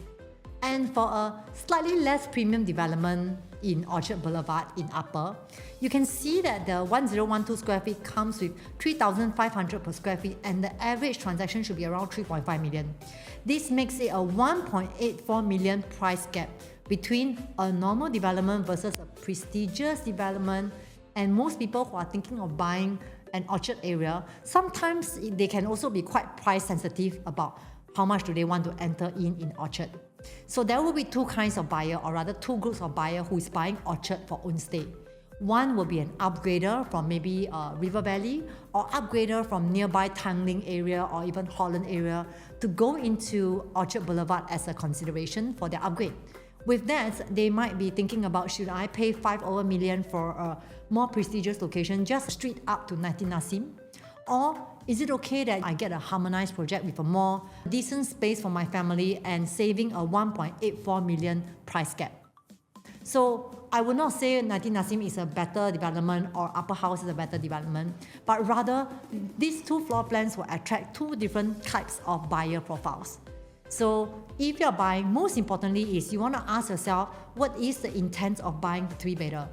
And for a slightly less premium development in Orchard Boulevard in Upper, you can see that the 1012 square feet comes with 3,500 per square feet, and the average transaction should be around 3.5 million. This makes it a 1.84 million price gap between a normal development versus a prestigious development. And most people who are thinking of buying an Orchard area, sometimes they can also be quite price sensitive about how much do they want to enter in Orchard. So there will be two kinds of buyer, or rather two groups of buyer who is buying Orchard for own stay. One will be an upgrader from maybe River Valley, or upgrader from nearby Tanglin area or even Holland area to go into Orchard Boulevard as a consideration for their upgrade. With that, they might be thinking about, should I pay 5 over million for a more prestigious location just straight up to 19 Nassim? Or is it okay that I get a harmonized project with a more decent space for my family and saving a 1.84 million price gap? So I would not say 19 Nassim is a better development or Upperhouse is a better development, but rather these two floor plans will attract two different types of buyer profiles. So if you're buying, most importantly is you want to ask yourself, what is the intent of buying the 3-bedder?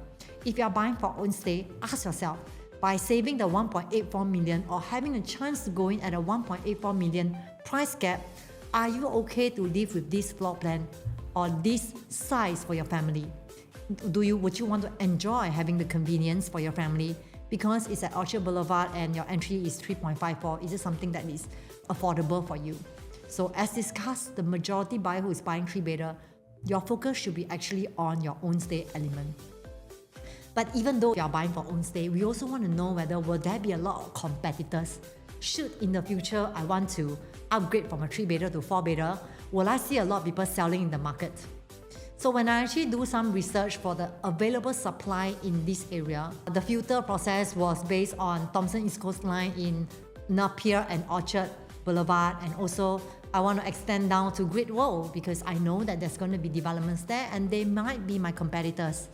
If you're buying for own stay, ask yourself, by saving the 1.84 million or having a chance to go in at a 1.84 million price gap, are you okay to live with this floor plan or this size for your family? Would you want to enjoy having the convenience for your family because it's at Orchard Boulevard and your entry is 3.54? Is it something that is affordable for you? So as discussed, the majority buyer who is buying 3-bedder, your focus should be actually on your own stay element. But even though you are buying for own stay, we also want to know whether will there be a lot of competitors. Should in the future I want to upgrade from a 3-bedder to 4-bedder, will I see a lot of people selling in the market? So when I actually do some research for the available supply in this area, the filter process was based on Thomson East Coast Line in Napier and Orchard Boulevard, and also I want to extend down to Great Wall because I know that there's going to be developments there and they might be my competitors.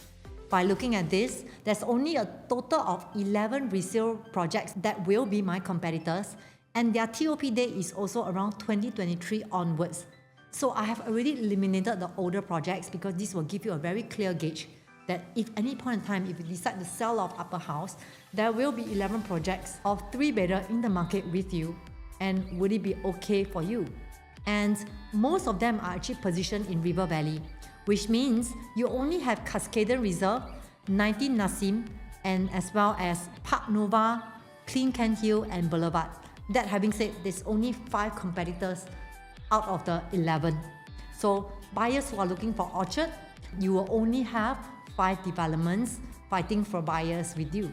By looking at this, there's only a total of 11 resale projects that will be my competitors, and their TOP date is also around 2023 onwards. So I have already eliminated the older projects because this will give you a very clear gauge that if any point in time, if you decide to sell off Upperhouse, there will be 11 projects of 3-bedder in the market with you, and would it be okay for you? And most of them are actually positioned in River Valley, which means you only have Cuscaden Reserve, 19 Nassim, and as well as Park Nova, Clean Kent Hill, and Boulevard. That having said, there's only 5 competitors out of the 11. So buyers who are looking for Orchard, you will only have 5 developments fighting for buyers with you.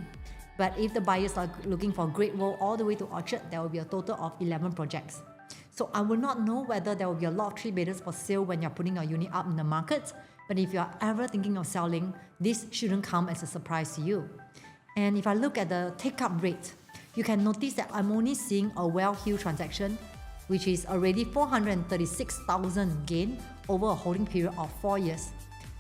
But if the buyers are looking for Great Wall all the way to Orchard, there will be a total of 11 projects. So I will not know whether there will be a lot of 3-bedders for sale when you're putting your unit up in the market. But if you are ever thinking of selling, this shouldn't come as a surprise to you. And if I look at the take-up rate, you can notice that I'm only seeing a well-heeled transaction, which is already 436,000 gain over a holding period of 4 years.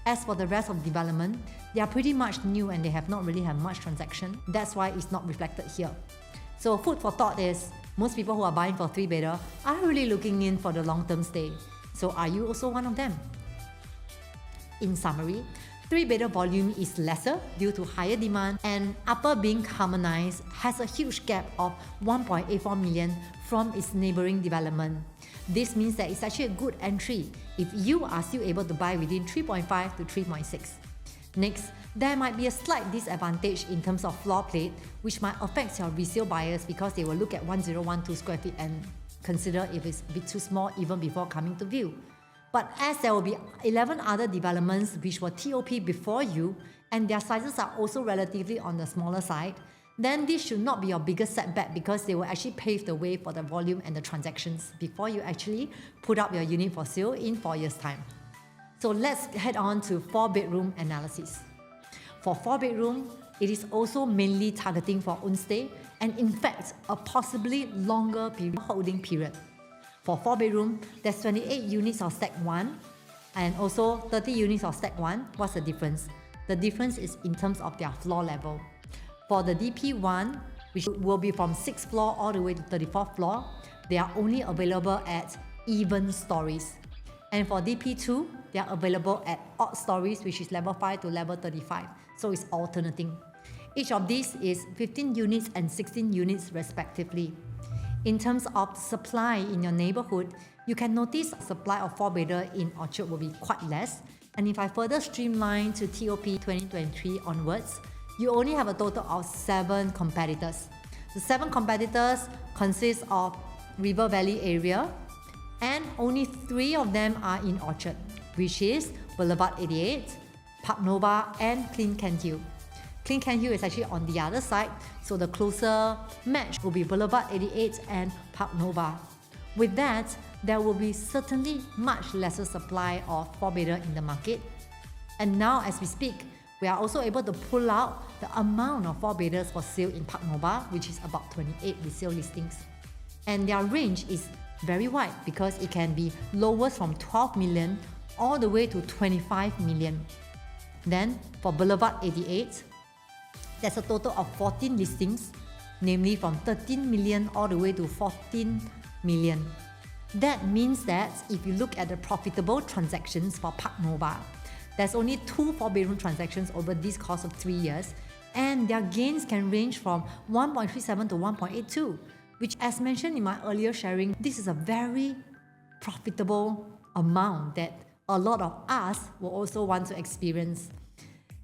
As for the rest of development, they are pretty much new and they have not really had much transaction. That's why it's not reflected here. So food for thought is, most people who are buying for 3-bedder are really looking in for the long-term stay. So are you also one of them? In summary, 3-bedder volume is lesser due to higher demand, and Upper being harmonized has a huge gap of 1.84 million from its neighboring development. This means that it's actually a good entry if you are still able to buy within 3.5 to 3.6. Next, there might be a slight disadvantage in terms of floor plate, which might affect your resale buyers because they will look at 1012 square feet and consider if it's a bit too small even before coming to view. But as there will be 11 other developments which were TOP before you, and their sizes are also relatively on the smaller side, then this should not be your biggest setback because they will actually pave the way for the volume and the transactions before you actually put up your unit for sale in 4 years' time. So let's head on to 4-bedroom analysis. For 4-bedroom, it is also mainly targeting for own stay and in fact a possibly longer holding period. For 4-bedroom, there's 28 units of stack 1 and also 30 units of stack 1. What's the difference? The difference is in terms of their floor level. For the DP1, which will be from 6th floor all the way to 34th floor, they are only available at even stories. And for DP2, they are available at odd stories, which is level 5 to level 35. So it's alternating. Each of these is 15 units and 16 units respectively. In terms of supply in your neighborhood, you can notice supply of 4-bedder in Orchard will be quite less. And if I further streamline to TOP 2023 onwards, you only have a total of 7 competitors. The 7 competitors consist of River Valley area, and only 3 of them are in Orchard, which is Boulevard 88, Park Nova, and Clean Kent Hill. Clean Kent Hill is actually on the other side, so the closer match will be Boulevard 88 and Park Nova. With that, there will be certainly much lesser supply of 4-bedder in the market. And now as we speak, we are also able to pull out the amount of 4-bedders for sale in Park Nova, which is about 28 resale listings. And their range is very wide because it can be lowest from 12 million all the way to 25 million. Then for Boulevard 88, there's a total of 14 listings, namely from 13 million all the way to 14 million. That means that if you look at the profitable transactions for Park Nova, there's only 2 4-bedroom transactions over this course of 3 years, and their gains can range from 1.37 to 1.82, which, as mentioned in my earlier sharing, this is a very profitable amount that a lot of us will also want to experience.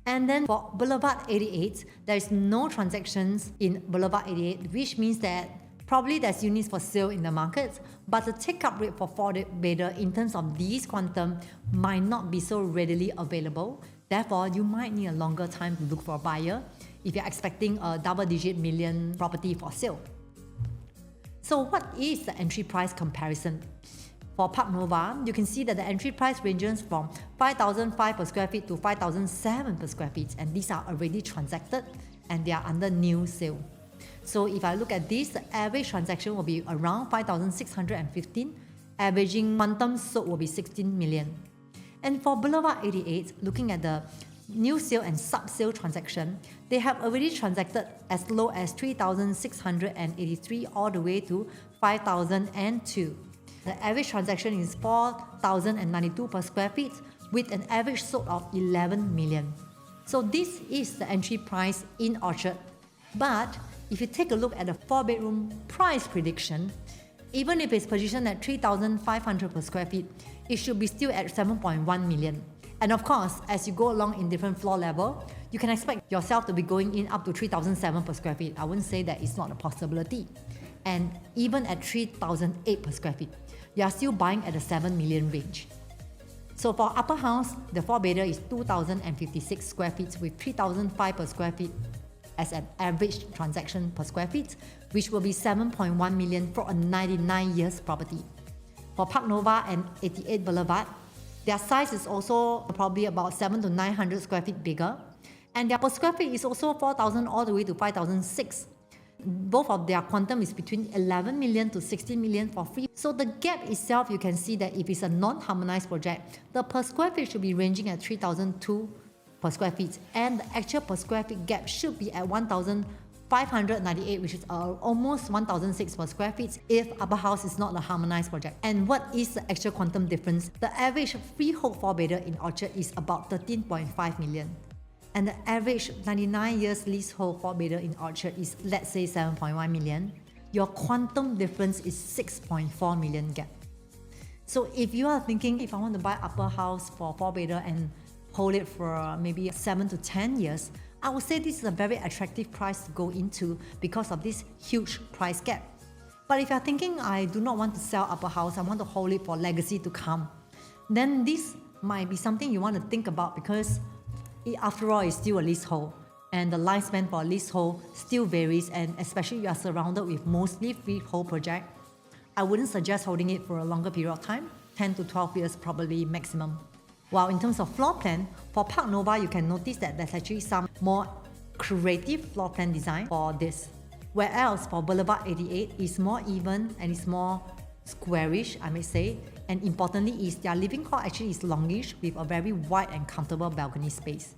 And then for Boulevard 88, there is no transactions in Boulevard 88, which means that probably there's units for sale in the market, but the take-up rate for 4-bedder in terms of these quantum might not be so readily available. Therefore, you might need a longer time to look for a buyer if you're expecting a double-digit million property for sale. So what is the entry price comparison? For Park Nova, you can see that the entry price ranges from 5,005 per square feet to 5,007 per square feet, and these are already transacted and they are under new sale. So if I look at this, the average transaction will be around 5,615, averaging quantum sold will be 16 million. And for Boulevard 88, looking at the new sale and sub-sale transaction, they have already transacted as low as 3,683 all the way to 5,002. The average transaction is 4,092 per square feet with an average sold of 11 million. So this is the entry price in Orchard. But if you take a look at the 4-bedroom price prediction, even if it's positioned at 3,500 per square feet, it should be still at 7.1 million. And of course, as you go along in different floor level, you can expect yourself to be going in up to 3,007 per square feet. I wouldn't say that it's not a possibility. And even at 3,008 per square feet, you are still buying at the 7 million range. So for Upperhouse, the 4-bedder is 2,056 square feet with 3,005 per square feet as an average transaction per square feet, which will be 7.1 million for a 99 years property. For Park Nova and 88 Boulevard, their size is also probably about 7 to 900 square feet bigger, and their per square feet is also 4,000 all the way to 5,006. Both of their quantum is between 11 million to 16 million for free. So the gap itself, you can see that if it's a non-harmonized project, the per square feet should be ranging at 3,002 per square feet, and the actual per square feet gap should be at 1,598, which is almost 1,006 per square feet if Upperhouse is not a harmonized project. And what is the actual quantum difference? The average freehold 4-bedder in Orchard is about 13.5 million. And the average 99 years leasehold 4-bedder in Orchard is, let's say, 7.1 million. Your quantum difference is 6.4 million gap. So if you are thinking, if I want to buy upper house for 4-bedder and hold it for maybe 7 to 10 years, I would say this is a very attractive price to go into because of this huge price gap. But if you're thinking, I do not want to sell upper house, I want to hold it for legacy to come, then this might be something you want to think about, because after all, it's still a leasehold. And the lifespan for a leasehold still varies, and especially you are surrounded with mostly freehold projects, I wouldn't suggest holding it for a longer period of time, 10 to 12 years probably maximum. While in terms of floor plan, for Park Nova, you can notice that there's actually some more creative floor plan design for this. Whereas for Boulevard 88, it's more even and it's more squarish, I may say. And importantly, is their living hall actually is longish with a very wide and comfortable balcony space.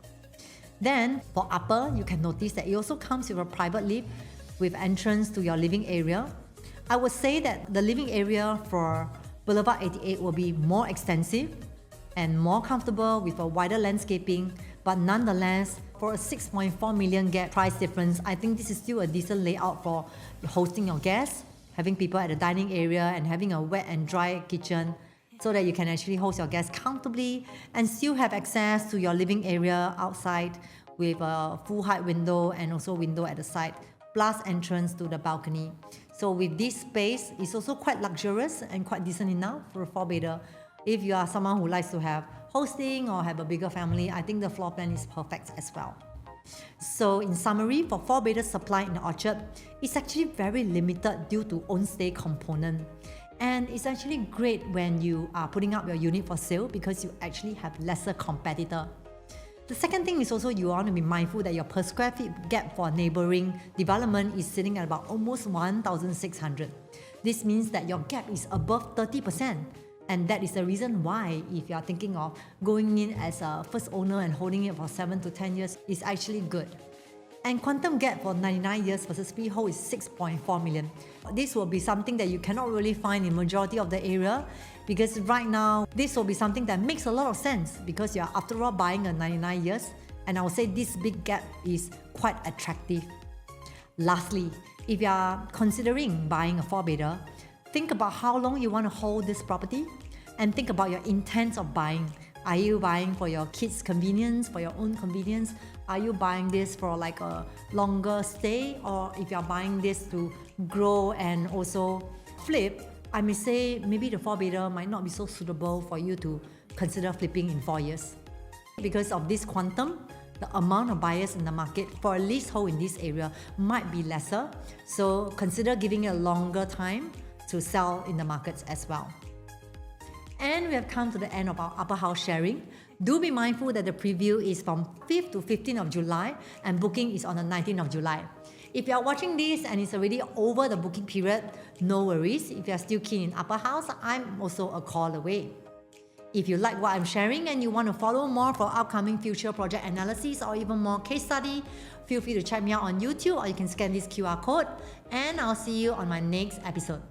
Then for upper, you can notice that it also comes with a private lift with entrance to your living area. I would say that the living area for Boulevard 88 will be more extensive and more comfortable with a wider landscaping, but nonetheless, for a 6.4 million gap price difference, I think this is still a decent layout for hosting your guests, having people at the dining area and having a wet and dry kitchen so that you can actually host your guests comfortably and still have access to your living area outside with a full height window and also window at the side, plus entrance to the balcony. So with this space, it's also quite luxurious and quite decent enough for a 4-bedder. If you are someone who likes to have hosting or have a bigger family, I think the floor plan is perfect as well. So in summary, for 4-bedder supply in the Orchard, it's actually very limited due to own stay component. And it's actually great when you are putting up your unit for sale because you actually have lesser competitor. The second thing is also you want to be mindful that your per square feet gap for neighboring development is sitting at about almost 1,600. This means that your gap is above 30%. And that is the reason why, if you are thinking of going in as a first owner and holding it for 7 to 10 years, is actually good. And quantum gap for 99 years versus freehold is 6.4 million. This will be something that you cannot really find in majority of the area, because right now, this will be something that makes a lot of sense because you are after all buying a 99 years, and I would say this big gap is quite attractive. Lastly, if you are considering buying a 4-bedder, think about how long you want to hold this property and think about your intent of buying. Are you buying for your kids' convenience, for your own convenience? Are you buying this for like a longer stay? Or if you're buying this to grow and also flip, I may say maybe the 4-bedder might not be so suitable for you to consider flipping in 4 years. Because of this quantum, the amount of buyers in the market for a leasehold in this area might be lesser. So consider giving it a longer time to sell in the markets as well. And we have come to the end of our upper house sharing. Do be mindful that the preview is from 5th to 15th of July and booking is on the 19th of July. If you are watching this and it's already over the booking period, no worries. If you are still keen in upper house, I'm also a call away. If you like what I'm sharing and you want to follow more for upcoming future project analysis or even more case study, feel free to check me out on YouTube or you can scan this QR code, and I'll see you on my next episode.